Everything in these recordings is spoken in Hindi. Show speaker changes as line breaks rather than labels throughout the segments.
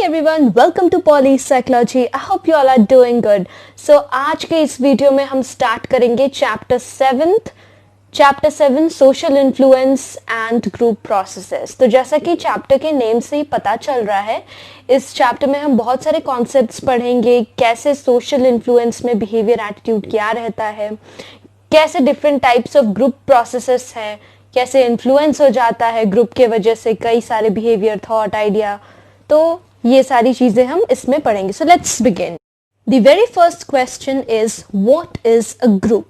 everyone, welcome to Poly Psychology. I hope you all are doing good. So आज के इस वीडियो में हम स्टार्ट करेंगे chapter 7 social influence and group processes. तो जैसा कि चैप्टर के नेम से ही पता चल रहा है, इस चैप्टर में हम बहुत सारे कॉन्सेप्ट्स पढ़ेंगे। कैसे सोशल इन्फ्लुएंस में बिहेवियर एटीट्यूड क्या रहता है, कैसे different types of group processes हैं, कैसे इन्फ्लुएंस हो जाता है ग्रुप के वजह से कई सारे बिहेवियर, थॉट, आइडिया। तो ये सारी चीजें हम इसमें पढ़ेंगे। So let's begin. The very first question is what is a group.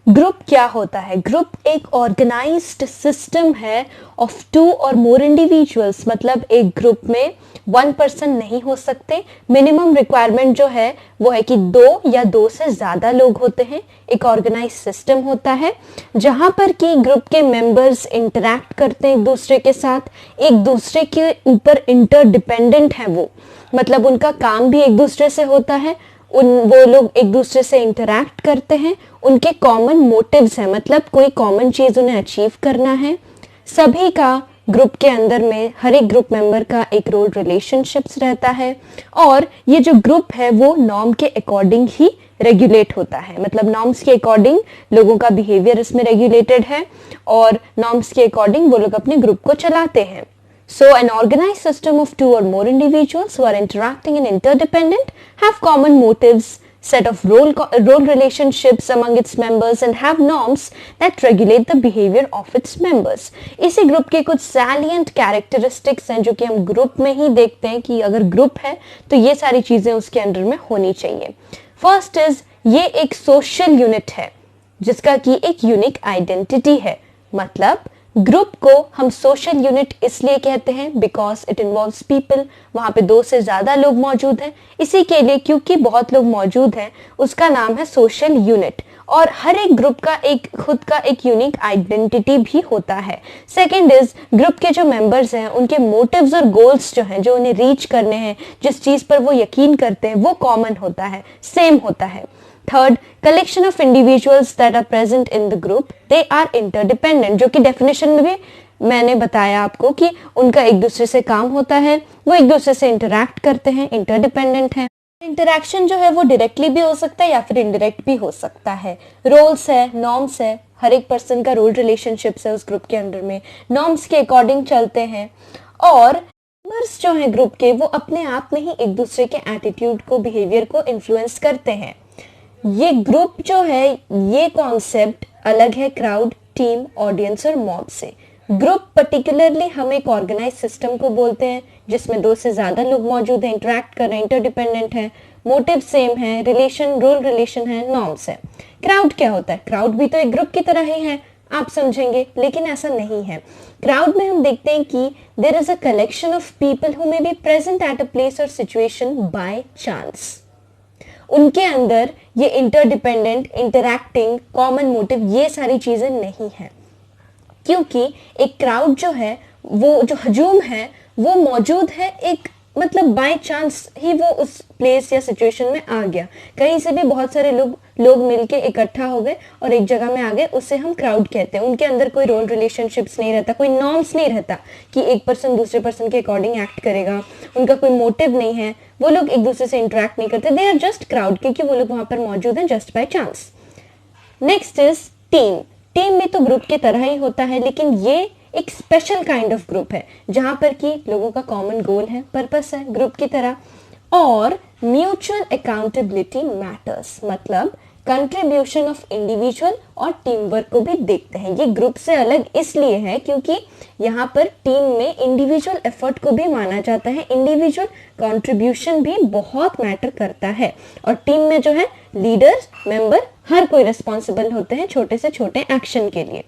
Group क्या होता है? ग्रुप एक ऑर्गेनाइज्ड सिस्टम है ऑफ 2 और मोर इंडिविजुअल्स। मतलब एक ग्रुप में 1 पर्सन नहीं हो सकते। मिनिमम रिक्वायरमेंट जो है वो है कि 2 या 2 से ज्यादा लोग होते हैं। एक ऑर्गेनाइज सिस्टम होता है जहां पर कि ग्रुप के मेंबर्स इंटरैक्ट करते हैं एक दूसरे के साथ, एक दूसरे के ऊपर इंटरडिपेंडेंट है वो। मतलब उनका काम भी एक दूसरे से होता है, वो लोग एक दूसरे से इंटरैक्ट करते हैं, उनके कॉमन मोटिव्स हैं, मतलब कोई कॉमन चीज उन्हें अचीव करना है। सभी का ग्रुप के अंदर में हर एक ग्रुप मेंबर का एक रोल रिलेशनशिप्स रहता है और ये जो ग्रुप है वो नॉर्म के अकॉर्डिंग ही रेगुलेट होता है। मतलब नॉर्म्स के अकॉर्डिंग लोगों का बिहेवियर इसमें रेगुलेटेड है और नॉर्म्स के अकॉर्डिंग वो लोग अपने ग्रुप को चलाते हैं। So an organized system of 2 or more individuals who are interacting and interdependent have common motives, set of role relationships among its members and have norms that regulate the behavior of its members. इसी ग्रुप के कुछ salient characteristics हैं जो कि हम ग्रुप में ही देखते हैं कि अगर ग्रुप है तो ये सारी चीजें उसके अंडर में होनी चाहिए। फर्स्ट इज ये एक सोशल यूनिट है जिसका कि एक यूनिक आइडेंटिटी है। मतलब ग्रुप को हम सोशल यूनिट इसलिए कहते हैं बिकॉज इट इन्वॉल्व्स पीपल। वहां पे 2 से ज्यादा लोग मौजूद हैं, इसी के लिए क्योंकि बहुत लोग मौजूद हैं उसका नाम है सोशल यूनिट। और हर एक ग्रुप का एक खुद का एक यूनिक आइडेंटिटी भी होता है। सेकंड इज ग्रुप के जो मेंबर्स हैं उनके मोटिव्स और गोल्स जो हैं, जो उन्हें रीच करने हैं, जिस चीज पर वो यकीन करते हैं वो कॉमन होता है, सेम होता है। Third, collection of individuals that are present in the group they are interdependent, जो कि डेफिनेशन में भी मैंने बताया आपको कि उनका एक दूसरे से काम होता है, वो एक दूसरे से इंटरैक्ट करते हैं, इंटरडिपेंडेंट है। इंटरैक्शन जो है वो डायरेक्टली भी हो सकता है या फिर इनडायरेक्ट भी हो सकता है। रोल्स है, नॉर्म्स है, हर एक पर्सन का रोल रिलेशनशिप्स है उस ग्रुप के अंडर में, नॉर्म्स के अकॉर्डिंग चलते हैं। और मेंबर्स जो है ग्रुप के वो अपने आप में ही एक दूसरे के एटीट्यूड को, बिहेवियर को इन्फ्लुएंस करते हैं। ये ग्रुप जो है, ये कॉन्सेप्ट अलग है क्राउड, टीम, ऑडियंस और मॉब से। ग्रुप पर्टिकुलरली हम एक ऑर्गेनाइज सिस्टम को बोलते हैं जिसमें 2 से ज्यादा लोग मौजूद हैं, इंटरैक्ट कर रहे हैं, इंटरडिपेंडेंट है, मोटिव सेम है, रोल रिलेशन है, नॉर्म्स है। क्राउड क्या होता है? क्राउड भी तो एक ग्रुप की तरह ही है, आप समझेंगे, लेकिन ऐसा नहीं है। क्राउड में हम देखते हैं कि there is a collection of people who may be present at a place और सिचुएशन बाय चांस। उनके अंदर ये इंटरडिपेंडेंट, इंटरैक्टिंग, कॉमन मोटिव, ये सारी चीजें नहीं है, क्योंकि एक क्राउड जो है, वो जो हजूम है वो मौजूद है एक, मतलब बाय चांस ही वो उस प्लेस या सिचुएशन में आ गया। कहीं से भी बहुत सारे लोग मिलके इकट्ठा हो गए और एक जगह में आ गए, उससे हम क्राउड कहते हैं। उनके अंदर कोई रोल रिलेशनशिप्स नहीं रहता, कोई नॉर्म्स नहीं रहता कि एक पर्सन दूसरे पर्सन के अकॉर्डिंग एक्ट करेगा, उनका कोई मोटिव नहीं है, वो लोग एक दूसरे से इंटरेक्ट नहीं करते। दे आर जस्ट क्राउड, क्योंकि वो लोग वहां पर मौजूद हैं just by chance. Next is team. Team में तो ग्रुप की तरह ही होता है, लेकिन ये एक स्पेशल काइंड ऑफ ग्रुप है जहां पर कि लोगों का कॉमन गोल है, पर्पस है ग्रुप की तरह। और म्यूचुअल अकाउंटेबिलिटी मैटर्स, मतलब कंट्रीब्यूशन ऑफ इंडिविजुअल और टीम वर्क को भी देखते हैं। ये ग्रुप से अलग इसलिए है क्योंकि यहाँ पर टीम में इंडिविजुअल एफर्ट को भी माना जाता है, इंडिविजुअल कंट्रीब्यूशन भी बहुत मैटर करता है। और टीम में जो है लीडर, मेंबर, हर कोई रिस्पॉन्सिबल होते हैं छोटे से छोटे एक्शन के लिए।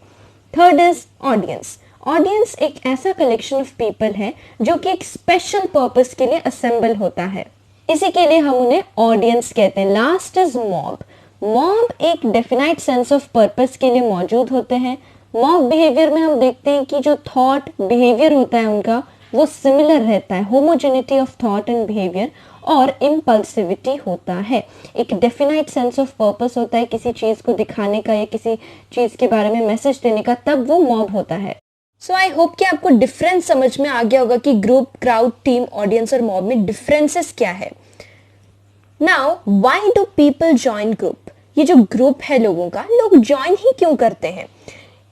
Third is audience. ऑडियंस एक ऐसा कलेक्शन ऑफ पीपल है जो कि एक स्पेशल पर्पस के लिए असेंबल होता है, इसी के लिए हम उन्हें ऑडियंस कहते हैं। Last is mob. मॉब एक डेफिनाइट सेंस ऑफ पर्पस के लिए मौजूद होते हैं। मॉब बिहेवियर में हम देखते हैं कि जो थॉट, बिहेवियर होता है उनका वो सिमिलर रहता है, homogeneity of thought and behaviour, और इम्पल्सिविटी होता है। एक डेफिनाइट सेंस ऑफ पर्पस होता है किसी चीज को दिखाने का या किसी चीज के बारे में मैसेज देने का, तब वो मॉब होता है। सो आई होप कि आपको डिफरेंस समझ में आ गया होगा कि ग्रुप, क्राउड, टीम, ऑडियंस और मॉब में डिफरेंसेस क्या है। Now why do people join group? ये जो ग्रुप है लोगों का, लोग ज्वाइन ही क्यों करते हैं?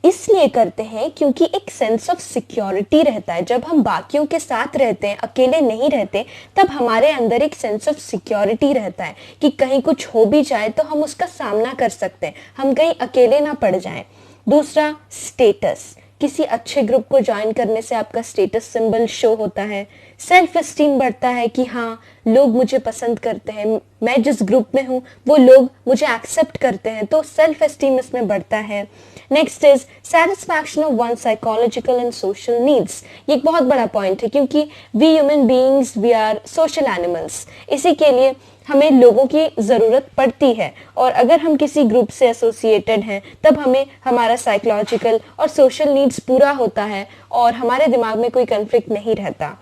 इसलिए करते हैं क्योंकि एक सेंस ऑफ सिक्योरिटी रहता है। जब हम बाकियों के साथ रहते हैं, अकेले नहीं रहते, तब हमारे अंदर एक सेंस ऑफ सिक्योरिटी रहता है कि कहीं कुछ हो भी जाए तो हम उसका सामना कर सकते हैं, हम कहीं अकेले ना पड़ जाएं। दूसरा, स्टेटस। किसी अच्छे ग्रुप को ज्वाइन करने से आपका स्टेटस सिंबल शो होता है, सेल्फ एस्टीम बढ़ता है कि हाँ, लोग मुझे पसंद करते हैं, मैं जिस ग्रुप में हूँ वो लोग मुझे एक्सेप्ट करते हैं, तो सेल्फ एस्टीम इसमें बढ़ता है। Next is satisfaction of one psychological and social needs. ये एक बहुत बड़ा पॉइंट है क्योंकि we human beings, we are social animals. इसी के लिए हमें लोगों की ज़रूरत पड़ती है, और अगर हम किसी ग्रुप से एसोसिएटेड हैं तब हमें हमारा साइकोलॉजिकल और सोशल नीड्स पूरा होता है और हमारे दिमाग में कोई कन्फ्लिक्ट नहीं रहता।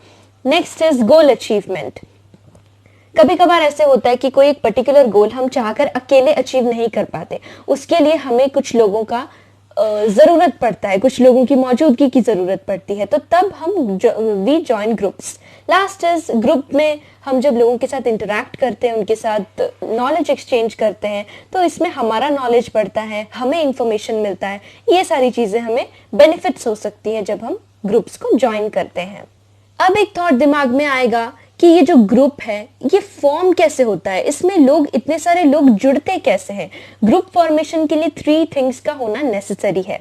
Next is goal achievement. कभी कभार ऐसे होता है कि कोई एक पर्टिकुलर गोल हम चाहकर अकेले अचीव नहीं कर पाते, उसके लिए हमें कुछ लोगों का जरूरत पड़ता है, कुछ लोगों की मौजूदगी की जरूरत पड़ती है, तो तब हम we join groups. Last is group में हम जब लोगों के साथ इंटरेक्ट करते हैं, उनके साथ नॉलेज एक्सचेंज करते हैं, तो इसमें हमारा नॉलेज बढ़ता है, हमें इंफॉर्मेशन मिलता है। ये सारी चीजें हमें बेनिफिट्स हो सकती है जब हम ग्रुप्स को ज्वाइन करते हैं। अब एक थॉट दिमाग में आएगा कि ये जो ग्रुप है ये फॉर्म कैसे होता है, इसमें लोग, इतने सारे लोग जुड़ते कैसे हैं? ग्रुप फॉर्मेशन के लिए 3 थिंग्स का होना नेसेसरी है।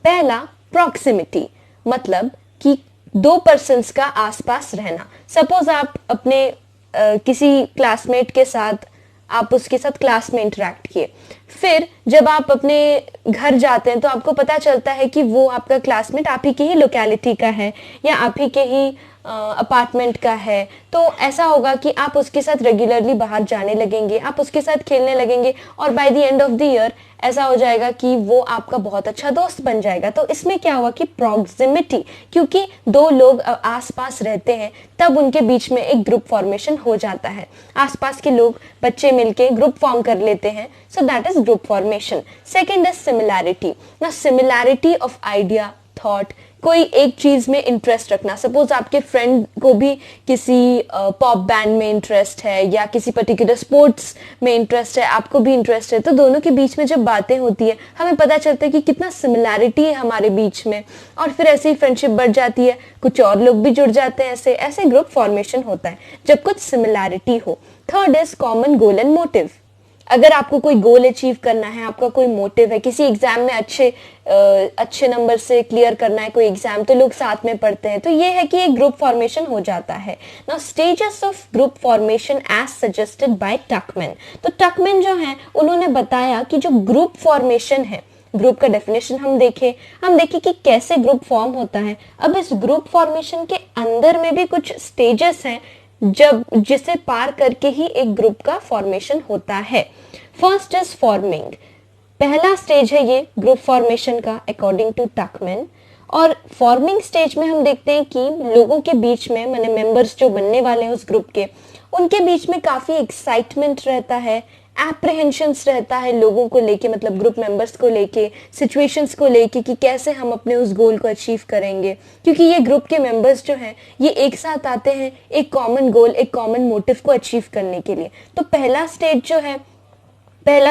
पहला, प्रॉक्सिमिटी, मतलब कि 2 पर्सन्स का आसपास रहना। सपोज आप अपने किसी क्लासमेट के साथ, आप उसके साथ क्लास में इंटरेक्ट किए, फिर जब आप अपने घर जाते हैं तो आपको पता चलता है कि वो आपका क्लासमेट आप ही की ही लोकेलिटी का है या आप ही के ही अपार्टमेंट का है, तो ऐसा होगा कि आप उसके साथ रेगुलरली बाहर जाने लगेंगे, आप उसके साथ खेलने लगेंगे, और by the end of the year ऐसा हो जाएगा कि वो आपका बहुत अच्छा दोस्त बन जाएगा। तो इसमें क्या हुआ कि प्रॉक्सिमिटी, क्योंकि 2 लोग आसपास रहते हैं तब उनके बीच में एक ग्रुप फॉर्मेशन हो जाता है, आसपास के लोग, बच्चे मिलके ग्रुप फॉर्म कर लेते हैं, so that is group formation. Second is similarity. ना सिमिलैरिटी ऑफ आइडिया, थॉट, कोई एक चीज में इंटरेस्ट रखना। सपोज आपके फ्रेंड को भी किसी पॉप बैंड में इंटरेस्ट है या किसी पर्टिकुलर स्पोर्ट्स में इंटरेस्ट है, आपको भी इंटरेस्ट है, तो दोनों के बीच में जब बातें होती है हमें पता चलता है कि कितना सिमिलैरिटी है हमारे बीच में, और फिर ऐसे ही फ्रेंडशिप बढ़ जाती है, कुछ और लोग भी जुड़ जाते हैं, ऐसे ऐसे ग्रुप फॉर्मेशन होता है जब कुछ सिमिलैरिटी हो। Third is common goal and motive. अगर आपको कोई गोल अचीव करना है, आपका कोई मोटिव है, किसी एग्जाम में अच्छे नंबर से क्लियर करना है कोई एग्जाम, तो लोग साथ में पढ़ते हैं, तो ये है कि एक ग्रुप फॉर्मेशन हो जाता है। Now stages of group formation as suggested by Tuckman. तो टकमैन जो है उन्होंने बताया कि जो ग्रुप फॉर्मेशन है, ग्रुप का डेफिनेशन हम देखें कि कैसे ग्रुप फॉर्म होता है। अब इस ग्रुप फॉर्मेशन के अंदर में भी कुछ स्टेजेस हैं जब जिसे पार करके ही एक ग्रुप का फॉर्मेशन होता है। First is forming. पहला स्टेज है ये ग्रुप फॉर्मेशन का अकॉर्डिंग टू टकमैन। और फॉर्मिंग स्टेज में हम देखते हैं कि लोगों के बीच में, माने मेंबर्स जो बनने वाले हैं उस ग्रुप के, उनके बीच में काफी एक्साइटमेंट रहता है, एप्रीहेंशंस रहता है लोगों को लेके, मतलब ग्रुप मेंबर्स को लेके, सिचुएशंस को लेके कि कैसे हम अपने उस गोल को अचीव करेंगे, क्योंकि ये ग्रुप के मेंबर्स जो हैं ये एक साथ आते हैं एक कॉमन गोल, एक कॉमन मोटिव को अचीव करने के लिए। तो पहला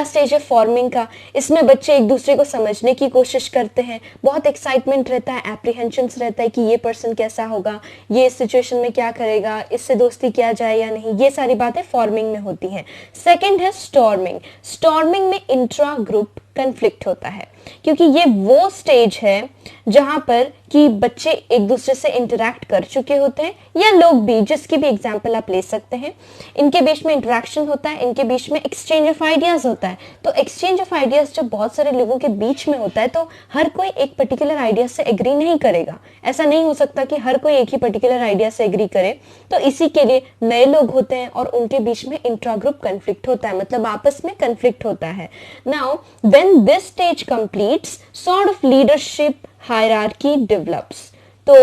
स्टेज है फॉर्मिंग का। इसमें बच्चे एक दूसरे को समझने की कोशिश करते हैं, बहुत एक्साइटमेंट रहता है, एप्रीहेंशंस रहता है कि ये पर्सन कैसा होगा, ये इस सिचुएशन में क्या करेगा, इससे दोस्ती किया जाए या नहीं, ये सारी बातें फॉर्मिंग में होती हैं। सेकंड है स्टॉर्मिंग। स्टॉर्मिंग में इंट्रा ग्रुप कन्फ्लिक्ट होता है, क्योंकि ये वो स्टेज है जहां पर कि बच्चे एक दूसरे से इंटरेक्ट कर चुके होते हैं, या लोग भी, जिसकी भी एग्जांपल आप ले सकते हैं, इनके बीच में इंटरेक्शन होता है, इनके बीच में एक्सचेंज ऑफ आइडियाज होता है। तो एक्सचेंज ऑफ आइडियाज जब बहुत सारे लोगों के बीच में होता है तो हर कोई एक पर्टिकुलर आइडिया से एग्री नहीं करेगा, ऐसा नहीं हो सकता कि हर कोई एक ही पर्टिकुलर आइडिया से एग्री करे। तो इसी के लिए नए लोग होते हैं और उनके बीच में इंट्रा ग्रुप कन्फ्लिक्ट होता है, मतलब आपस में कन्फ्लिक्ट होता है। Now when this stage completes, sort of leadership hierarchy develops. तो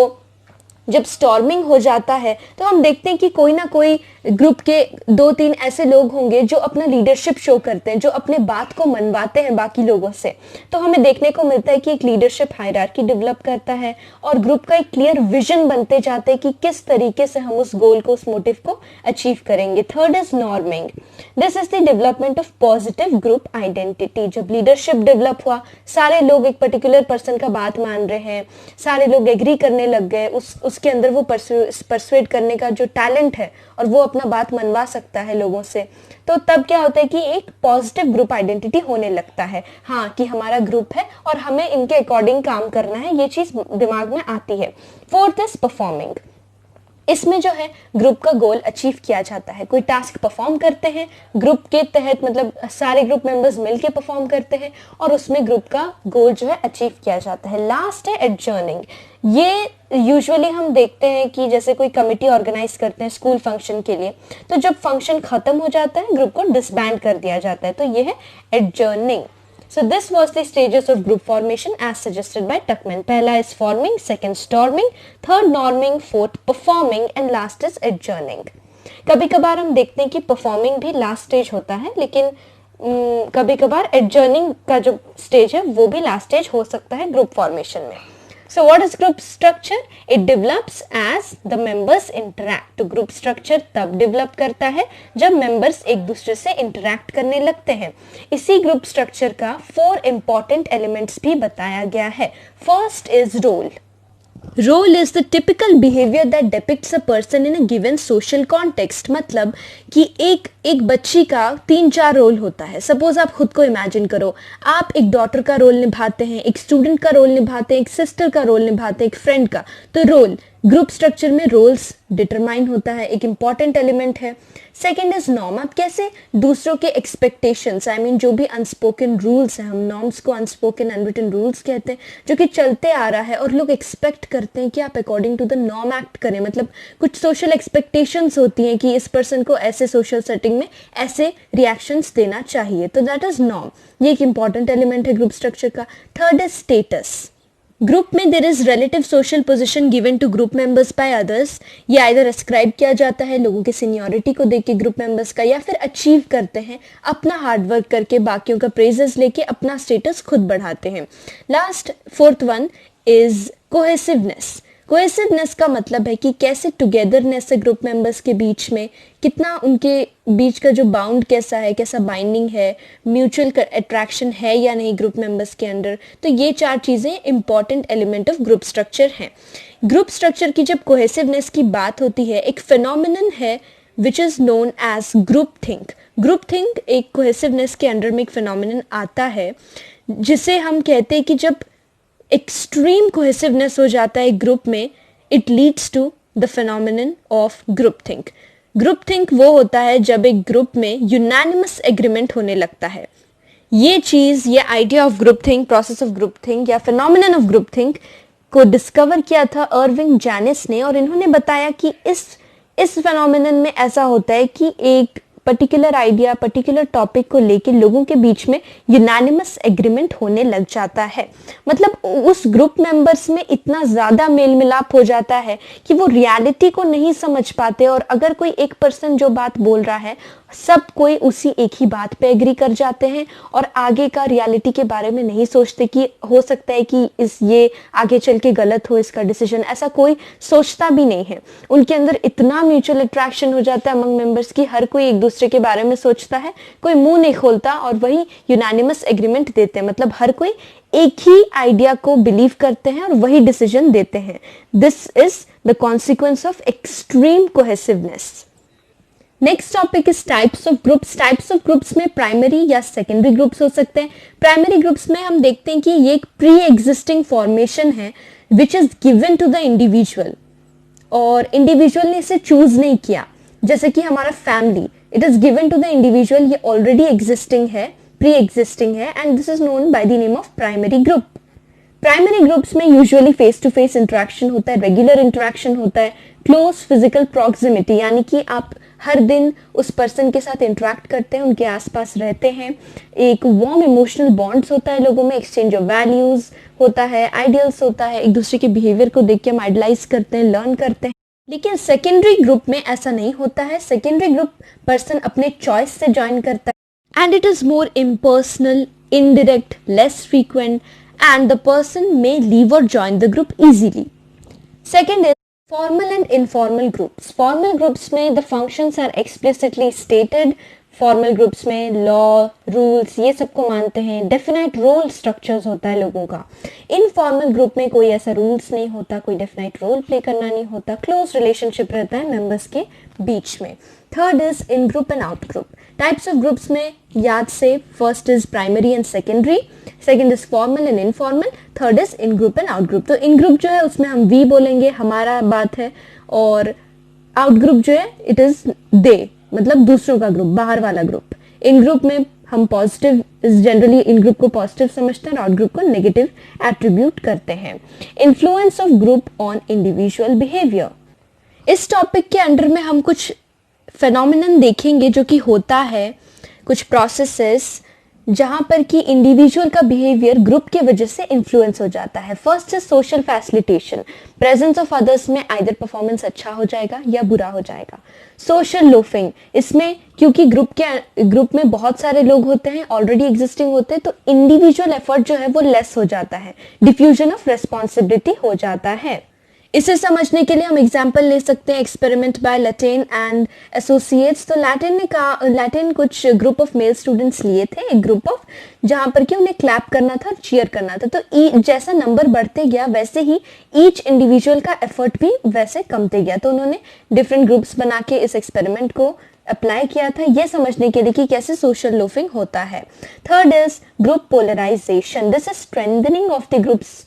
जब स्टॉर्मिंग हो जाता है तो हम देखते हैं कि कोई ना कोई ग्रुप के 2-3 ऐसे लोग होंगे जो अपना लीडरशिप शो करते हैं, जो अपने बात को मनवाते हैं बाकी लोगों से। तो हमें देखने को मिलता है कि एक लीडरशिप हायरार्की डेवलप करता है और ग्रुप का एक क्लियर विजन बनते जाते हैं कि किस तरीके से हम उस गोल को, उस मोटिव को अचीव करेंगे। Third is norming. This is the development of positive group identity. जब लीडरशिप डेवलप हुआ, सारे लोग एक पर्टिकुलर पर्सन का बात मान रहे हैं, सारे लोग एग्री करने लग गए, उसके अंदर वो परसुएड करने का जो टैलेंट है और वो अपना बात मनवा सकता है लोगों से, तो तब क्या होता है कि एक पॉजिटिव ग्रुप आइडेंटिटी होने लगता है। हाँ, कि हमारा ग्रुप है और हमें इनके अकॉर्डिंग काम करना है, ये चीज दिमाग में आती है। Fourth is performing. इसमें जो है ग्रुप का गोल अचीव किया जाता है। कोई टास्क परफॉर्म करते हैं ग्रुप के तहत, मतलब सारे ग्रुप मेंबर्स मिलके परफॉर्म करते हैं और उसमें ग्रुप का गोल जो है अचीव किया जाता है। लास्ट है एडजर्निंग। ये यूजुअली हम देखते हैं कि जैसे कोई कमिटी ऑर्गेनाइज करते हैं स्कूल फंक्शन के लिए, तो जब फंक्शन खत्म हो जाता है ग्रुप को डिसबैंड कर दिया जाता है, तो ये है एडजर्निंग। So this was the stages of group formation as suggested by Tuckman. पहला is forming, second storming, third norming, fourth performing and last is adjourning. कभी कभार हम देखते हैं कि performing भी last stage होता है, लेकिन कभी कभार adjourning का जो stage है वो भी last stage हो सकता है group formation में। So what is group structure? It develops as the members interact. तो group structure तब develop करता है जब members एक दूसरे से interact करने लगते हैं। इसी group structure का 4 important elements भी बताया गया है। First is role. Role is the typical behavior that depicts a person in a given social context. मतलब कि एक बच्ची का 3-4 रोल होता है। सपोज आप खुद को इमेजिन करो, आप एक डॉटर का रोल निभाते हैं, एक स्टूडेंट का रोल निभाते हैं, एक सिस्टर का रोल निभाते हैं, एक फ्रेंड का। तो रोल ग्रुप स्ट्रक्चर में रोल्स डिटरमाइन होता है, एक इंपॉर्टेंट एलिमेंट है। Second is norm. आप कैसे दूसरों के एक्सपेक्टेशंस, आई मीन जो भी अनस्पोकन रूल्स हैं, हम नॉर्म्स को अनस्पोकन अनरिटन रूल्स कहते हैं, जो कि चलते आ रहा है और लोग एक्सपेक्ट करते हैं कि आप according to the norm act करें। मतलब कुछ सोशल एक्सपेक्टेशंस होती हैं कि इस पर्सन को ऐसे सोशल सेटिंग में ऐसे रिएक्शंस देना चाहिए, तो दैट इज नॉर्म। ये एक इंपॉर्टेंट एलिमेंट है ग्रुप स्ट्रक्चर का। Third is status. ग्रुप में there is relative social position given to group members by others. ये आइदर अस्क्राइब किया जाता है लोगों की सीनियरिटी को देख के ग्रुप मेंबर्स का, या फिर अचीव करते हैं अपना हार्डवर्क करके, बाकियों का प्रेजेस लेके अपना स्टेटस खुद बढ़ाते हैं। Last fourth one is cohesiveness. Cohesiveness का मतलब है कि कैसे टुगेदरनेस है ग्रुप मेंबर्स के बीच में, कितना उनके बीच का जो बाउंड कैसा है, कैसा बाइंडिंग है, म्यूचुअल अट्रैक्शन है या नहीं ग्रुप मेंबर्स के अंदर। तो ये 4 चीज़ें important element of group structure हैं। ग्रुप स्ट्रक्चर की जब कोहेसिवनेस की बात होती है, एक फिनोमिनन है which is known as group think. Group think एक कोहेसिवनेस के अंडर में एक फिनोमिनन आता है, जिसे हम कहते हैं कि जब एक्सट्रीम कोहेसिवनेस हो जाता है ग्रुप में, it leads to the phenomenon of group think. Group think वो होता है जब एक ग्रुप में यूनानिमस एग्रीमेंट होने लगता है। ये चीज़, ये idea of group think, process of group think या फिनोमिनन ऑफ ग्रुप थिंक को डिस्कवर किया था अर्विंग जैनिस ने, और इन्होंने बताया कि इस फिनोमिनन में ऐसा होता है कि एक पर्टिकुलर आइडिया, पर्टिकुलर टॉपिक को लेके लोगों के बीच में यूनानिमस एग्रीमेंट होने लग जाता है। मतलब उस ग्रुप मेंबर्स में इतना ज़्यादा मेल मिलाप हो जाता है कि वो रियलिटी को नहीं समझ पाते, और अगर कोई एक पर्सन जो बात बोल रहा है, सब कोई उसी एक ही बात पे एग्री कर जाते हैं और आगे का रियलिटी के बारे में नहीं सोचते कि हो सकता है कि ये आगे चल के गलत हो इसका डिसीजन, ऐसा कोई सोचता भी नहीं है। उनके अंदर इतना म्यूचुअल अट्रैक्शन हो जाता है अमंग मेंबर्स की, हर कोई एक दूसरे के बारे में सोचता है, कोई मुंह नहीं खोलता और वही यूनानिमस एग्रीमेंट देते हैं। मतलब हर कोई एक ही आइडिया को बिलीव करते हैं और वही डिसीजन देते हैं। This is the consequence of extreme cohesiveness. Next topic is types of groups. Types of groups में प्राइमरी या सेकेंडरी ग्रुप्स हो सकते हैं। प्राइमरी ग्रुप्स में हम देखते हैं कि ये एक प्री एग्जिस्टिंग फॉर्मेशन है which is given to the individual, और इंडिविजुअल ने इसे चूज नहीं किया। जैसे कि हमारा family, it is given to the individual, ये ऑलरेडी एग्जिस्टिंग है, प्री एग्जिस्टिंग है, and this is known by the name of primary group. Primary groups में usually face to face interaction होता है, रेगुलर इंटरेक्शन होता है, क्लोज फिजिकल प्रॉक्सिमिटी, यानी कि आप हर दिन उस पर्सन के साथ इंटरेक्ट करते हैं, उनके आसपास रहते हैं, एक वार्म इमोशनल बॉन्ड्स होता है लोगों में, एक्सचेंज ऑफ वैल्यूज होता है, आइडियल्स होता है, एक दूसरे के बिहेवियर को देख के हम आइडलाइज करते हैं, लर्न करते हैं। लेकिन सेकेंडरी ग्रुप में ऐसा नहीं होता है। सेकेंडरी ग्रुप पर्सन अपने चॉइस से ज्वाइन करता है and it is more impersonal, indirect, less frequent, and the person may leave or join the group easily. Second is formal and informal groups. Formal groups में the functions are explicitly stated. Formal groups में लॉ, रूल्स ये सबको मानते हैं, डेफिनेट रोल स्ट्रक्चर्स होता है लोगों का। इनफॉर्मल ग्रुप में कोई ऐसा रूल्स नहीं होता, कोई डेफिनेट रोल प्ले करना नहीं होता, क्लोज रिलेशनशिप रहता है मेंबर्स के बीच में। Third is in group and out group. Types of groups में याद से, first is primary and secondary, second is formal and informal, third is in group and out group. तो इन ग्रुप जो है उसमें हम वी बोलेंगे, हमारा बात है, और आउट ग्रुप जो है इट इज दे, मतलब दूसरों का ग्रुप, बाहर वाला ग्रुप। इन ग्रुप में हम पॉजिटिव, जनरली इन ग्रुप को पॉजिटिव समझते हैं और आउट ग्रुप को नेगेटिव एट्रीब्यूट करते हैं। Influence of group on individual behaviour. इस टॉपिक के अंडर में हम कुछ फेनोमेनन देखेंगे जो कि होता है, कुछ प्रोसेसेस जहां पर कि इंडिविजुअल का बिहेवियर ग्रुप के वजह से इन्फ्लुएंस हो जाता है। First is social facilitation. Presence of others में आइदर परफॉर्मेंस अच्छा हो जाएगा या बुरा हो जाएगा। सोशल लोफिंग, इसमें क्योंकि ग्रुप में बहुत सारे लोग होते हैं, ऑलरेडी एग्जिस्टिंग होते हैं, तो इंडिविजुअल एफर्ट जो है वो लेस हो जाता है, डिफ्यूजन ऑफ रेस्पॉन्सिबिलिटी हो जाता है। इसे समझने के लिए हम एग्जाम्पल ले सकते हैं एक्सपेरिमेंट बाय लैटेन एंड एसोसिएट्स। तो लैटेन कुछ ग्रुप ऑफ मेल स्टूडेंट्स लिए थे, एक ग्रुप ऑफ, जहां पर कि उन्हें क्लैप करना था, चीयर करना था। तो जैसा नंबर बढ़ते गया वैसे ही ईच इंडिविजुअल का एफर्ट भी वैसे कमते गया। तो उन्होंने डिफरेंट ग्रुप्स बना के इस एक्सपेरिमेंट को अप्लाई किया था, ये समझने के लिए कि कैसे सोशल लोफिंग होता है। Third is group polarisation. This is strengthening of the groups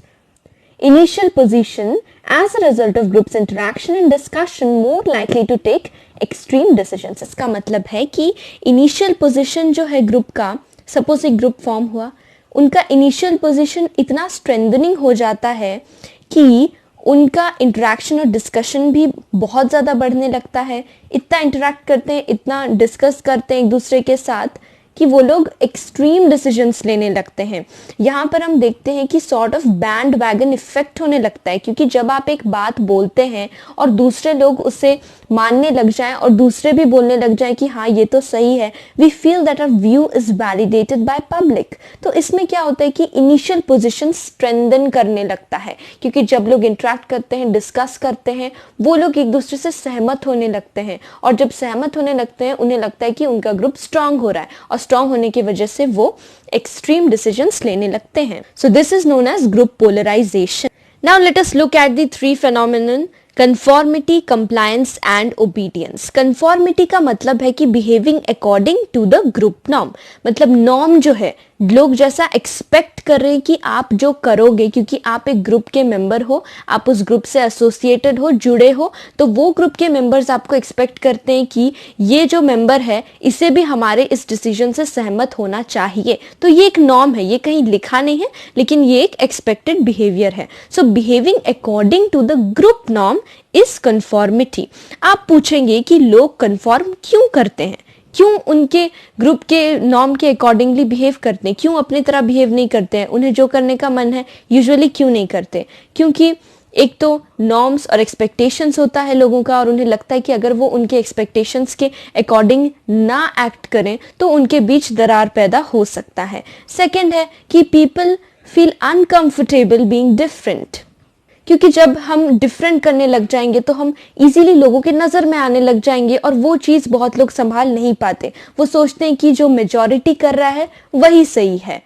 initial position as a result of group's interaction and discussion, more likely to take extreme decisions। इसका मतलब है कि initial position जो है ग्रुप का, सपोज एक ग्रुप फॉर्म हुआ, उनका initial position इतना strengthening हो जाता है कि उनका इंटरेक्शन और डिस्कशन भी बहुत ज़्यादा बढ़ने लगता है। इतना इंटरेक्ट करते हैं, इतना डिस्कस करते हैं एक दूसरे के साथ कि वो लोग एक्सट्रीम डिसीजंस लेने लगते हैं। यहाँ पर हम देखते हैं कि sort of band wagon effect होने लगता है, क्योंकि जब आप एक बात बोलते हैं और दूसरे लोग उसे मानने लग जाएं और दूसरे भी बोलने लग जाएं कि हाँ ये तो सही है, we feel that our view is validated by public. तो इसमें क्या होता है कि इनिशियल पोजीशन स्ट्रेंथन करने लगता है, क्योंकि जब लोग इंटरेक्ट करते हैं, डिस्कस करते हैं, वो लोग एक दूसरे से सहमत होने लगते हैं, और जब सहमत होने लगते हैं उन्हें लगता है कि उनका ग्रुप स्ट्रांग हो रहा है, और स्ट्रांग होने की वजह से वो एक्सट्रीम डिसीजंस लेने लगते हैं। So this is known as group polarisation. Now let us look at the three phenomenon, conformity, compliance and obedience. Conformity का मतलब है कि behaving according to the group norm, मतलब नॉर्म जो है, लोग जैसा एक्सपेक्ट कर रहे हैं कि आप जो करोगे, क्योंकि आप एक ग्रुप के मेंबर हो, आप उस ग्रुप से एसोसिएटेड हो, जुड़े हो, तो वो ग्रुप के मेंबर्स आपको एक्सपेक्ट करते हैं कि ये जो मेंबर है इसे भी हमारे इस डिसीजन से सहमत होना चाहिए। तो ये एक नॉर्म है, ये कहीं लिखा नहीं है, लेकिन ये एक एक्सपेक्टेड बिहेवियर है। So behaving according to the group norm is conformity. आप पूछेंगे कि लोग कंफॉर्म क्यों करते हैं, क्यों उनके ग्रुप के नॉर्म के अकॉर्डिंगली बिहेव करते हैं, क्यों अपनी तरह बिहेव नहीं करते हैं, उन्हें जो करने का मन है यूजुअली क्यों नहीं करते। क्योंकि एक तो नॉर्म्स और एक्सपेक्टेशंस होता है लोगों का, और उन्हें लगता है कि अगर वो उनके एक्सपेक्टेशंस के अकॉर्डिंग ना एक्ट करें तो उनके बीच दरार पैदा हो सकता है। सेकेंड है कि people feel uncomfortable being different, क्योंकि जब हम डिफरेंट करने लग जाएंगे तो हम इजीली लोगों के नज़र में आने लग जाएंगे, और वो चीज़ बहुत लोग संभाल नहीं पाते। वो सोचते हैं कि जो मेजॉरिटी कर रहा है वही सही है।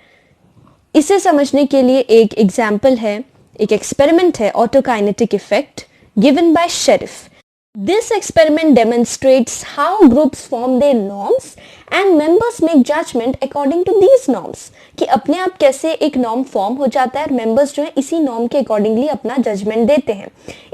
इसे समझने के लिए एक एग्जाम्पल है, एक एक्सपेरिमेंट है, autokinetic effect given by Sherif. This experiment demonstrates how groups form their norms and members make judgment according to these norms। कि अपने आप कैसे एक नॉर्म फॉर्म हो जाता है और मेंबर्स जो है इसी नॉर्म के अकॉर्डिंगली अपना जजमेंट देते हैं।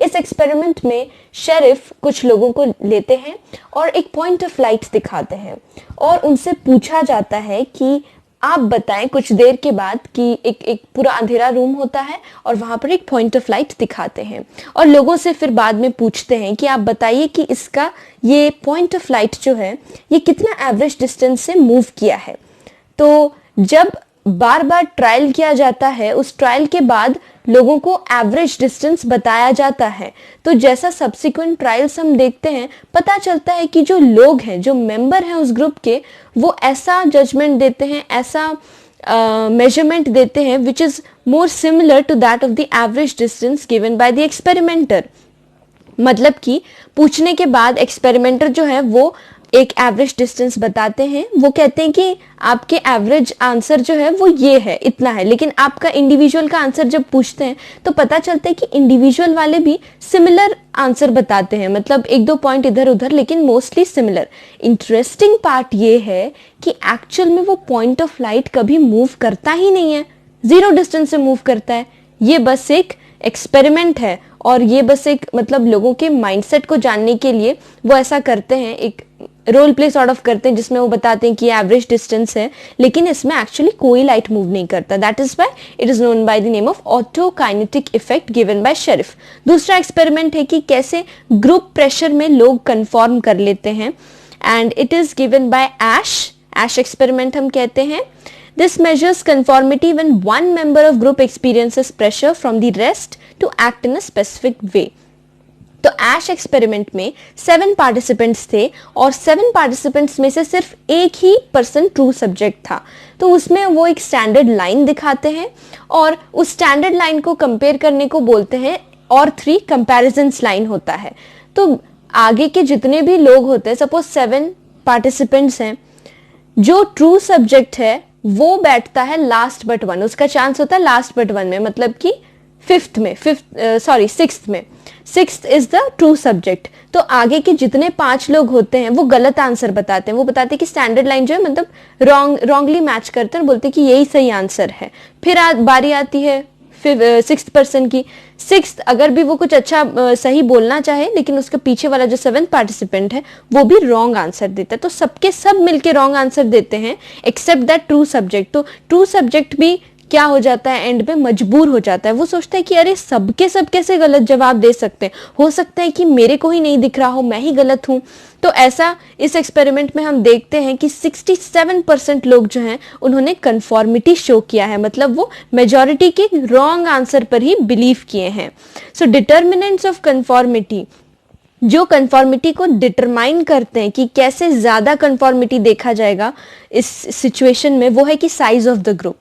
इस एक्सपेरिमेंट में शेरिफ कुछ लोगों को लेते हैं और एक पॉइंट ऑफ लाइट दिखाते हैं, और उनसे पूछा जाता है कि आप बताएं कुछ देर के बाद कि एक पूरा अंधेरा रूम होता है और वहां पर एक पॉइंट ऑफ लाइट दिखाते हैं और लोगों से फिर बाद में पूछते हैं कि आप बताइए कि इसका ये पॉइंट ऑफ लाइट जो है ये कितना एवरेज डिस्टेंस से मूव किया है। तो जब बार बार ट्रायल किया जाता है, उस ट्रायल के बाद लोगों को एवरेज डिस्टेंस बताया जाता है। तो जैसा सब्सिक्वेंट ट्रायल्स हम देखते हैं, पता चलता है कि जो लोग हैं, जो मेंबर हैं उस ग्रुप के, वो ऐसा जजमेंट देते हैं, ऐसा मेजरमेंट देते हैं which is more similar to that of the average distance given by the experimenter. मतलब कि पूछने के बाद एक्सपेरिमेंटर जो है वो एक एवरेज डिस्टेंस बताते हैं। वो कहते हैं कि आपके एवरेज आंसर जो है वो ये है, इतना है, लेकिन आपका इंडिविजुअल का आंसर जब पूछते हैं तो पता चलता है कि इंडिविजुअल वाले भी सिमिलर आंसर बताते हैं, मतलब एक दो पॉइंट इधर उधर, लेकिन मोस्टली सिमिलर। इंटरेस्टिंग पार्ट ये है कि एक्चुअल में वो पॉइंट ऑफ लाइट कभी मूव करता ही नहीं है, जीरो डिस्टेंस से मूव करता है। ये बस एक एक्सपेरिमेंट है और ये बस एक मतलब लोगों के माइंडसेट को जानने के लिए वो ऐसा करते हैं, एक रोल प्ले सॉर्ट ऑफ करते हैं जिसमें वो बताते हैं कि एवरेज डिस्टेंस है, लेकिन इसमें एक्चुअली कोई लाइट मूव नहीं करता। That is why it is known by the name of autokinetic effect given by Sherif. दूसरा एक्सपेरिमेंट है कि कैसे ग्रुप प्रेशर में लोग कंफॉर्म कर लेते हैं, and it is given by Asch experiment हम कहते हैं। This measures conformity when one member of group experiences pressure from the rest to act in a specific way. तो ऐश एक्सपेरिमेंट में 7 पार्टिसिपेंट्स थे और 7 पार्टिसिपेंट्स में से सिर्फ एक ही पर्सन ट्रू सब्जेक्ट था। तो उसमें वो एक स्टैंडर्ड लाइन दिखाते हैं और उस स्टैंडर्ड लाइन को कंपेयर करने को बोलते हैं, और 3 कंपैरिजंस लाइन होता है। तो आगे के जितने भी लोग होते हैं, सपोज 7 पार्टिसिपेंट्स हैं, जो ट्रू सब्जेक्ट है वो बैठता है लास्ट बट वन, उसका चांस होता है लास्ट बट वन में, मतलब कि सिक्स्थ में। Sixth is the true subject. तो आगे के जितने 5 लोग होते हैं वो गलत आंसर बताते हैं, वो बताते हैं कि स्टैंडर्ड लाइन जो है मतलब रॉन्गली मैच करते हैं और बोलते हैं कि यही सही आंसर है। फिर बारी आती है सिक्स्थ पर्सन की। सिक्स्थ अगर भी वो कुछ अच्छा सही बोलना चाहे, लेकिन उसके पीछे वाला जो 7th पार्टिसिपेंट है वो भी रॉन्ग आंसर देता है। तो सबके सब मिलके रॉन्ग आंसर देते हैं एक्सेप्ट दैट ट्रू सब्जेक्ट। तो ट्रू सब्जेक्ट भी क्या हो जाता है, एंड में मजबूर हो जाता है। वो सोचता है कि अरे सबके सब कैसे गलत जवाब दे सकते हैं, हो सकता है कि मेरे को ही नहीं दिख रहा हो, मैं ही गलत हूं। तो ऐसा इस एक्सपेरिमेंट में हम देखते हैं कि 67% लोग जो हैं उन्होंने कंफॉर्मिटी शो किया है, मतलब वो मेजॉरिटी के रॉन्ग आंसर पर ही बिलीव किए हैं। सो डिटर्मिनेंट्स ऑफ कंफॉर्मिटी, जो कंफॉर्मिटी को डिटरमाइन करते हैं कि कैसे ज्यादा कंफॉर्मिटी देखा जाएगा इस सिचुएशन में, वो है कि साइज ऑफ द ग्रुप।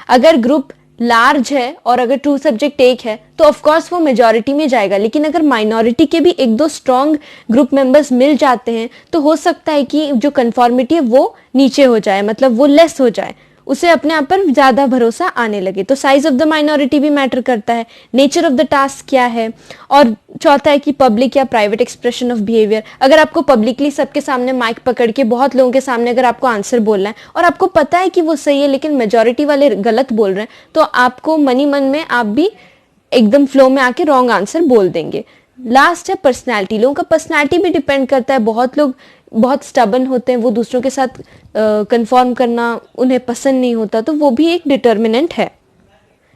अगर ग्रुप लार्ज है और अगर ट्रू सब्जेक्ट एक है तो ऑफ कोर्स वो मेजॉरिटी में जाएगा, लेकिन अगर माइनॉरिटी के भी 1-2 स्ट्रॉन्ग ग्रुप मेंबर्स मिल जाते हैं तो हो सकता है कि जो कंफॉर्मिटी है वो नीचे हो जाए, मतलब वो लेस हो जाए, उसे अपने आप पर ज्यादा भरोसा आने लगे। तो साइज ऑफ द माइनॉरिटी भी मैटर करता है, नेचर ऑफ द टास्क क्या है, और चौथा है कि पब्लिक या प्राइवेट एक्सप्रेशन ऑफ बिहेवियर। अगर आपको पब्लिकली सबके सामने माइक पकड़ के बहुत लोगों के सामने अगर आपको आंसर बोलना है और आपको पता है कि वो सही है लेकिन मेजॉरिटी वाले गलत बोल रहे हैं, तो आपको मनी मन में आप भी एकदम फ्लो में आके रॉन्ग आंसर बोल देंगे। लास्ट है पर्सनैलिटी। लोगों का पर्सनैलिटी भी डिपेंड करता है। बहुत लोग बहुत स्टबन होते हैं, वो दूसरों के साथ कंफॉर्म करना उन्हें पसंद नहीं होता, तो वो भी एक डिटर्मिनेंट है।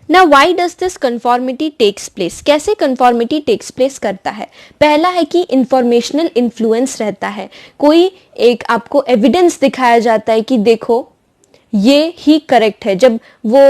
Now why does this conformity takes place? कैसे conformity takes place करता है? पहला है कि informational influence रहता है। कोई एक आपको evidence दिखाया जाता है कि देखो ये ही करेक्ट है। जब वो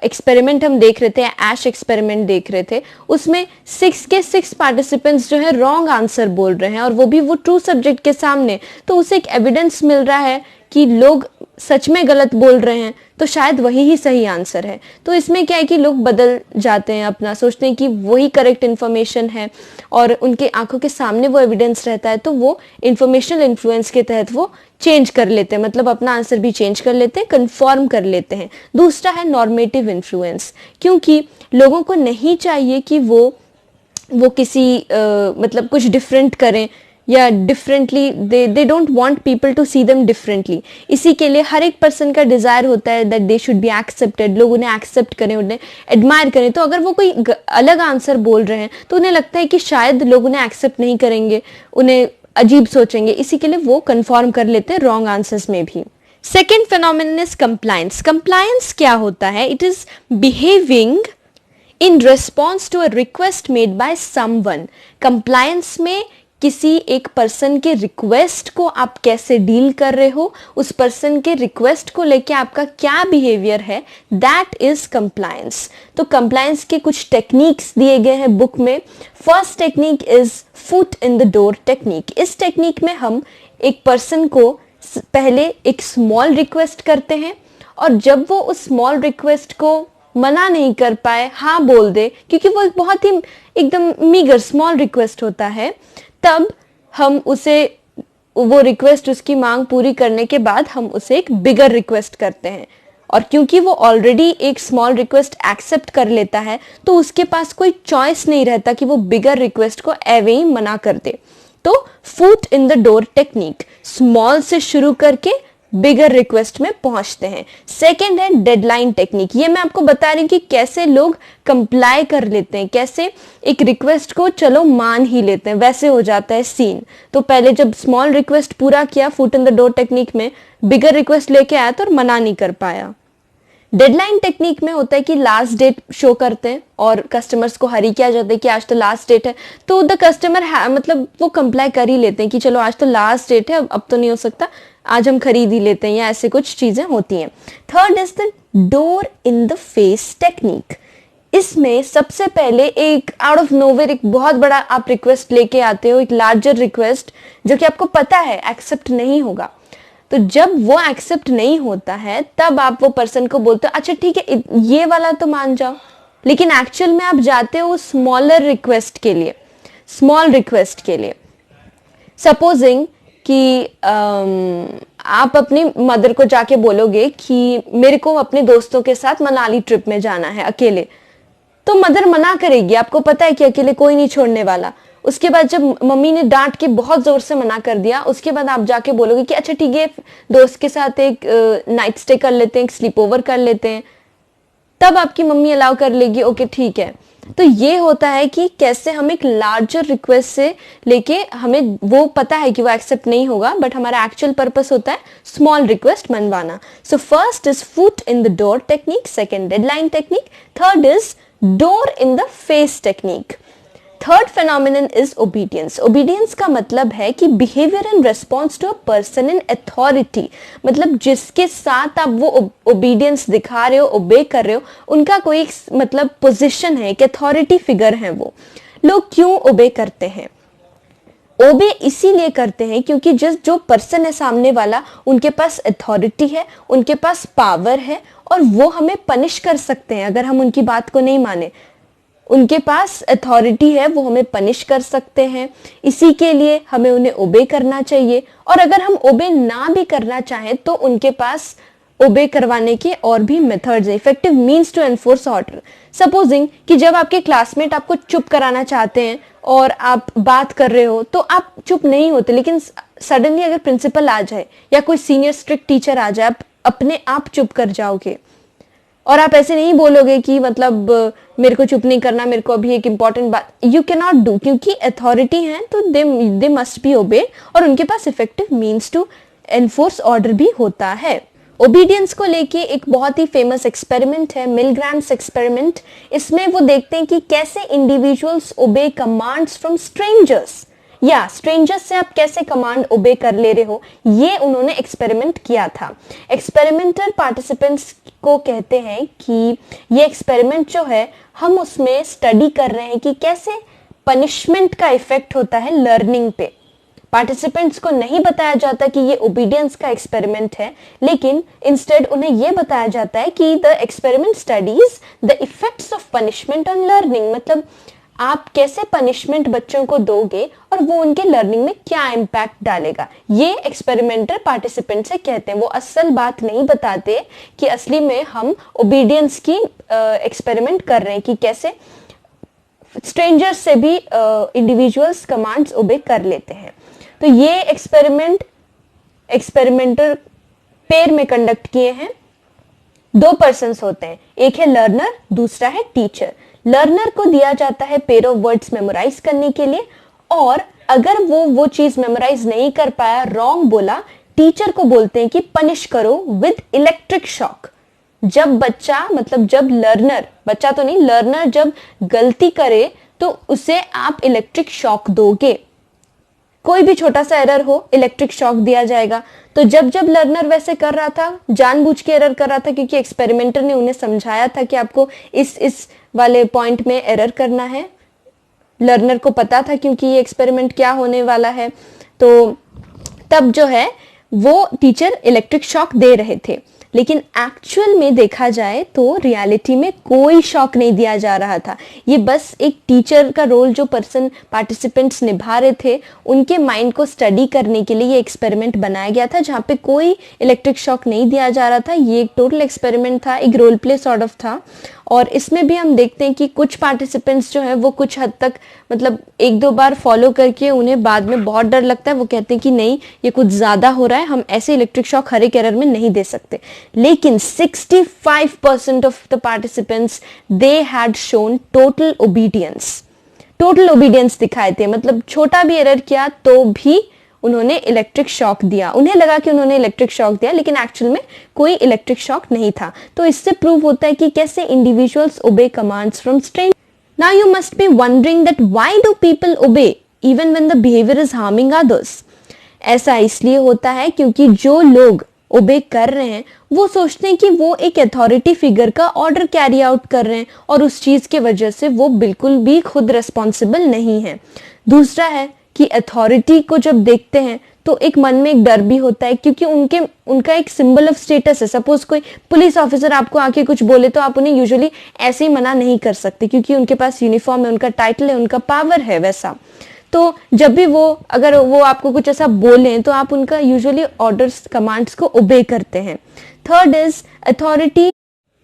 एक्सपेरिमेंट हम देख रहे थे, ऐश एक्सपेरिमेंट देख रहे थे, उसमें 6 के 6 पार्टिसिपेंट्स जो है रॉन्ग आंसर बोल रहे हैं और वो भी वो ट्रू सब्जेक्ट के सामने, तो उसे एक एविडेंस मिल रहा है कि लोग सच में गलत बोल रहे हैं, तो शायद वही ही सही आंसर है। तो इसमें क्या है कि लोग बदल जाते हैं, अपना सोचते हैं कि वही करेक्ट इन्फॉर्मेशन है और उनके आंखों के सामने वो एविडेंस रहता है, तो वो इन्फॉर्मेशनल इन्फ्लुएंस के तहत वो चेंज कर लेते हैं, मतलब अपना आंसर भी चेंज कर लेते हैं, कंफर्म कर लेते हैं। दूसरा है नॉर्मेटिव इन्फ्लुएंस, क्योंकि लोगों को नहीं चाहिए कि वो किसी मतलब कुछ डिफरेंट करें या differently, they don't want people to see them differently. इसी के लिए हर एक पर्सन का डिजायर होता है that they should be accepted, लोग उन्हें एक्सेप्ट करें, उन्हें एडमायर करें। तो अगर वो कोई अलग आंसर बोल रहे हैं तो उन्हें लगता है कि शायद लोग उन्हें एक्सेप्ट नहीं करेंगे, उन्हें अजीब सोचेंगे, इसी के लिए वो कंफर्म कर लेते हैं रॉन्ग आंसर्स में भी। Second phenomenon is compliance. Compliance क्या होता है? It is behaving in response to a request made by someone. Compliance में किसी एक पर्सन के रिक्वेस्ट को आप कैसे डील कर रहे हो, उस पर्सन के रिक्वेस्ट को लेके आपका क्या बिहेवियर है, दैट इज कंप्लायंस. तो कंप्लायंस के कुछ टेक्निक्स दिए गए हैं बुक में. First technique is foot in the door technique. इस टेक्निक में हम एक पर्सन को पहले एक स्मॉल रिक्वेस्ट करते हैं, और जब वो उस स्मॉल रिक्वेस्ट को मना नहीं कर पाए, हाँ बोल दे, क्योंकि वो बहुत ही एकदम मीगर स्मॉल रिक्वेस्ट होता है, तब हम उसे वो रिक्वेस्ट, उसकी मांग पूरी करने के बाद हम उसे एक बिगर रिक्वेस्ट करते हैं. और क्योंकि वो ऑलरेडी एक स्मॉल रिक्वेस्ट एक्सेप्ट कर लेता है, तो उसके पास कोई चॉइस नहीं रहता कि वो बिगर रिक्वेस्ट को एवे ही मना कर दे. तो foot in the door technique, small से शुरू करके बिगर रिक्वेस्ट में पहुंचते हैं. सेकेंड है डेडलाइन टेक्निक. ये मैं आपको बता रही हूँ कि कैसे लोग कंप्लाई कर लेते हैं, कैसे एक रिक्वेस्ट को चलो मान ही लेते हैं, वैसे हो जाता है सीन. तो पहले जब स्मॉल रिक्वेस्ट पूरा किया foot in the door technique में, बिगर रिक्वेस्ट लेके आया तो मना नहीं कर पाया. डेडलाइन टेक्निक में होता है कि लास्ट डेट शो करते हैं और कस्टमर्स को हरी किया जाता है कि आज तो लास्ट डेट है, तो द कस्टमर मतलब वो कंप्लाई कर ही लेते हैं कि चलो आज तो लास्ट डेट है, अब तो नहीं हो सकता, आज हम खरीद ही लेते हैं, या ऐसे कुछ चीजें होती हैं. Third is the door in the face technique. इसमें सबसे पहले एक आउट ऑफ नोवेयर एक बहुत बड़ा आप रिक्वेस्ट लेके आते हो, एक लार्जर रिक्वेस्ट जो कि आपको पता है एक्सेप्ट नहीं होगा. तो जब वो एक्सेप्ट नहीं होता है, तब आप वो पर्सन को बोलते हो अच्छा ठीक है ये वाला तो मान जाओ, लेकिन एक्चुअल में आप जाते हो स्मॉलर रिक्वेस्ट के लिए, स्मॉल रिक्वेस्ट के लिए. सपोजिंग कि आप अपनी मदर को जाके बोलोगे कि मेरे को अपने दोस्तों के साथ मनाली ट्रिप में जाना है अकेले, तो मदर मना करेगी, आपको पता है कि अकेले कोई नहीं छोड़ने वाला. उसके बाद जब मम्मी ने डांट के बहुत जोर से मना कर दिया, उसके बाद आप जाके बोलोगे कि अच्छा ठीक है दोस्त के साथ एक नाइट स्टे कर लेते हैं, एक स्लीप ओवर कर लेते हैं, तब आपकी मम्मी अलाउ कर लेगी, ओके ठीक है. तो ये होता है कि कैसे हम एक लार्जर रिक्वेस्ट से लेके, हमें वो पता है कि वो एक्सेप्ट नहीं होगा, बट हमारा एक्चुअल पर्पस होता है स्मॉल रिक्वेस्ट मनवाना. So first is foot in the door technique, second deadline technique, third is door in the face technique. Third phenomenon is obedience. Obedience का मतलब है कि behaviour in response to a person in authority. मतलब जिसके साथ आप वो ओबीडियंस दिखा रहे हो, ओबे कर रहे हो, उनका कोई एक मतलब पोजीशन है, एक अथॉरिटी फिगर है वो. लोग क्यों ओबे करते हैं? ओबे इसीलिए करते हैं क्योंकि जो पर्सन है सामने वाला, उनके पास अथॉरिटी है, उनके पास पावर है, और वो हमें पनिश कर सकते हैं अगर हम उनकी बात को नहीं माने. उनके पास अथॉरिटी है, वो हमें पनिश कर सकते हैं, इसी के लिए हमें उन्हें ओबे करना चाहिए. और अगर हम ओबे ना भी करना चाहें तो उनके पास ओबे करवाने के और भी मेथड्स है, effective means to enforce order. Supposing कि जब आपके क्लासमेट आपको चुप कराना चाहते हैं और आप बात कर रहे हो, तो आप चुप नहीं होते, लेकिन सडनली अगर प्रिंसिपल आ जाए या कोई सीनियर स्ट्रिक्ट टीचर आ जाए, आप अपने आप चुप कर जाओगे. और आप ऐसे नहीं बोलोगे कि मतलब मेरे को चुप नहीं करना, मेरे को अभी एक इंपॉर्टेंट बात, यू कैन नॉट डू, क्योंकि अथॉरिटी है तो दे मस्ट बी ओबे, और उनके पास effective means to enforce order भी होता है. ओबीडियंस को लेके एक बहुत ही फेमस एक्सपेरिमेंट है, मिलग्रैम्स एक्सपेरिमेंट. इसमें वो देखते हैं कि कैसे individuals obey commands from strangers, या स्ट्रेंजर्स से आप कैसे कमांड ओबे कर ले रहे हो, ये उन्होंने एक्सपेरिमेंट किया था. एक्सपेरिमेंटर पार्टिसिपेंट्स को कहते हैं कि ये एक्सपेरिमेंट जो है, हम उसमें स्टडी कर रहे हैं कि कैसे पनिशमेंट का इफेक्ट होता है लर्निंग पे. पार्टिसिपेंट्स को नहीं बताया जाता कि ये ओबीडियंस का एक्सपेरिमेंट है, लेकिन इंस्टेड उन्हें यह बताया जाता है कि the experiment studies the effects of punishment on learning. मतलब आप कैसे पनिशमेंट बच्चों को दोगे और वो उनके लर्निंग में क्या इम्पैक्ट डालेगा, ये एक्सपेरिमेंटर पार्टिसिपेंट से कहते हैं. वो असल बात नहीं बताते कि असली में हम ओबीडियंस की एक्सपेरिमेंट कर रहे हैं कि कैसे स्ट्रेंजर्स से भी इंडिविजुअल्स कमांड्स ओबे कर लेते हैं. तो ये एक्सपेरिमेंटर पेयर में कंडक्ट किए हैं. 2 पर्सन्स होते हैं, एक है लर्नर, दूसरा है टीचर. लर्नर को दिया जाता है पेयर ऑफ वर्ड्स मेमोराइज करने के लिए, और अगर वो चीज मेमोराइज नहीं कर पाया, रॉन्ग बोला, टीचर को बोलते हैं कि पनिश करो विद इलेक्ट्रिक शॉक। जब बच्चा मतलब जब लर्नर, बच्चा तो नहीं लर्नर जब गलती करे तो उसे आप इलेक्ट्रिक शॉक दोगे। कोई भी छोटा सा एरर हो इलेक्ट्रिक शॉक दिया जाएगा। तो जब जब लर्नर वैसे कर रहा था, जानबूझ के एरर कर रहा था क्योंकि एक्सपेरिमेंटर ने उन्हें समझाया था कि आपको इस वाले पॉइंट में एरर करना है, लर्नर को पता था क्योंकि ये एक्सपेरिमेंट क्या होने वाला है, तो तब जो है वो टीचर इलेक्ट्रिक शॉक दे रहे थे। लेकिन एक्चुअल में देखा जाए तो रियलिटी में कोई शॉक नहीं दिया जा रहा था। ये बस एक टीचर का रोल जो पार्टिसिपेंट्स निभा रहे थे, उनके माइंड को स्टडी करने के लिए ये एक्सपेरिमेंट बनाया गया था, जहाँ पे कोई इलेक्ट्रिक शॉक नहीं दिया जा रहा था। ये एक टोटल एक्सपेरिमेंट था, एक रोल प्ले सॉर्ट ऑफ था। और इसमें भी हम देखते हैं कि कुछ पार्टिसिपेंट्स जो है वो कुछ हद तक मतलब एक दो बार फॉलो करके उन्हें बाद में बहुत डर लगता है, वो कहते हैं कि नहीं ये कुछ ज्यादा हो रहा है, हम ऐसे इलेक्ट्रिक शॉक हर एक एरर में नहीं दे सकते। लेकिन 65% of the participants they had shown total obedience दिखाए थे, मतलब छोटा भी एरर किया तो भी उन्होंने इलेक्ट्रिक शॉक दिया। उन्हें लगा कि उन्होंने इलेक्ट्रिक शॉक दिया लेकिन एक्चुअल में कोई इलेक्ट्रिक शॉक नहीं था। तो इससे प्रूव होता है कि कैसे individuals obey commands from strangers. Now you must be wondering that why do people obey even when the behaviour is harming others. ऐसा इसलिए होता है क्योंकि जो लोग ओबे कर रहे हैं वो सोचते हैं कि वो एक अथॉरिटी फिगर का ऑर्डर कैरी आउट कर रहे हैं और उस चीज की वजह से वो बिल्कुल भी खुद रिस्पॉन्सिबल नहीं है। दूसरा है कि अथॉरिटी को जब देखते हैं तो एक मन में एक डर भी होता है क्योंकि उनका एक सिंबल ऑफ स्टेटस है। सपोज कोई पुलिस ऑफिसर आपको आके कुछ बोले तो आप उन्हें यूजुअली ऐसे ही मना नहीं कर सकते क्योंकि उनके पास यूनिफॉर्म है, उनका टाइटल है, उनका पावर है वैसा। तो जब भी अगर वो आपको कुछ ऐसा बोले तो आप उनका यूजुअली ऑर्डर्स कमांड्स को ओबे करते हैं। Third is authority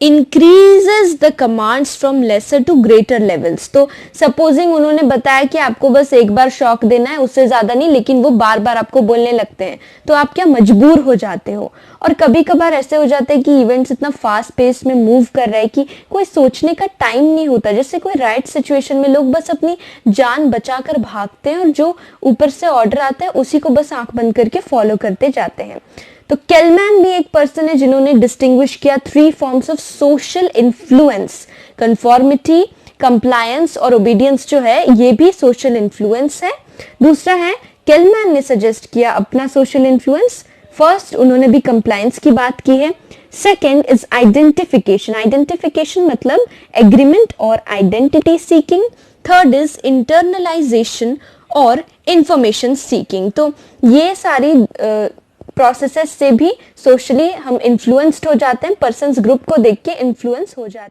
increases the commands from lesser to greater levels। तो सपोजिंग उन्होंने बताया कि आपको बस एक बार शॉक देना है, उससे ज्यादा नहीं, लेकिन वो बार बार आपको बोलने लगते हैं तो आप क्या मजबूर हो जाते हो। और कभी कभार ऐसे हो जाता है कि इवेंट्स इतना फास्ट पेस में मूव कर रहा है कि कोई सोचने का टाइम नहीं होता। जैसे कोई राइट सिचुएशन में लोग बस अपनी जान बचाकर भागते हैं और जो ऊपर से ऑर्डर आता है उसी को बस आंख बंद करके फॉलो करते जाते हैं। तो केलमैन भी एक पर्सन है जिन्होंने डिस्टिंग्विश किया 3 forms of social influence. Conformity, compliance और ओबीडियंस जो है ये भी सोशल इन्फ्लुएंस है। दूसरा है केलमैन ने सजेस्ट किया अपना सोशल इन्फ्लुएंस। फर्स्ट उन्होंने भी कंप्लायंस की बात की है। Second is identification. आइडेंटिफिकेशन मतलब एग्रीमेंट और identity seeking. Third is internalisation और इंफॉर्मेशन सीकिंग। तो ये सारी प्रोसेसेस से भी सोशली हम इन्फ्लुएंस्ड हो जाते हैं, पर्सन्स ग्रुप को देख के इन्फ्लुएंस हो जाते हैं।